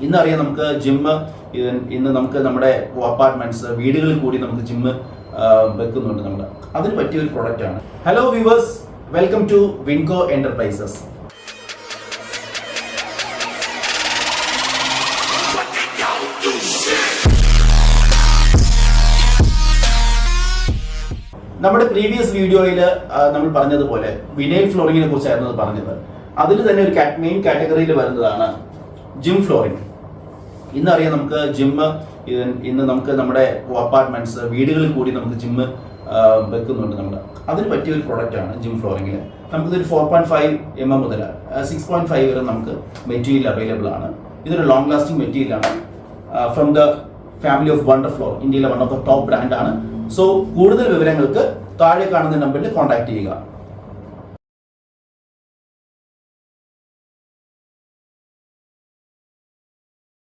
ഇന്നറിയാം നമുക്ക് ജിമ്മ് ഇന്ന് നമുക്ക് നമ്മുടെ അപ്പാർട്ട്മെന്റ്സ് വീടുകളിൽ കൂടി നമുക്ക് ജിമ്മ് വെക്കുന്നുണ്ട്. നമ്മൾ അതിന് പറ്റിയ ഒരു പ്രൊഡക്റ്റ് ആണ്. Hello viewers, welcome to Vinco enterprises. നമ്മുടെ പ്രീവിയസ് വീഡിയോയിൽ നമ്മൾ പറഞ്ഞതുപോലെ വിനൈൽ ഫ്ലോറിങ്ങിനെ കുറിച്ചായിരുന്നു പറഞ്ഞത്. അതിൽ തന്നെ ഒരു മെയിൻ കാറ്റഗറിയിൽ വരുന്നതാണ് ജിം ഫ്ലോറിംഗ്. ഇന്നറിയാം നമുക്ക് ജിമ്മ് ഇന്ന് നമുക്ക് നമ്മുടെ അപ്പാർട്ട്മെന്റ്സ് വീടുകളിൽ കൂടി നമുക്ക് ജിമ്മ് വെക്കുന്നുണ്ട്. നമ്മൾ അതിന് പറ്റിയ ഒരു പ്രൊഡക്റ്റ് ആണ് ജിം ഫ്ലോറിങ്ങിൽ. നമുക്കിതൊരു 4.5 mm മുതൽ 6.5 വരെ നമുക്ക് മെറ്റീരിയൽ അവൈലബിൾ ആണ്. ഇതൊരു ലോങ് ലാസ്റ്റിംഗ് മെറ്റീരിയൽ ആണ്. From the family of Wonder Floor, ഇന്ത്യയിലെ one of the top brand ആണ്. സോ കൂടുതൽ വിവരങ്ങൾക്ക് താഴെ കാണുന്ന നമ്പറിൽ കോൺടാക്ട് ചെയ്യുക.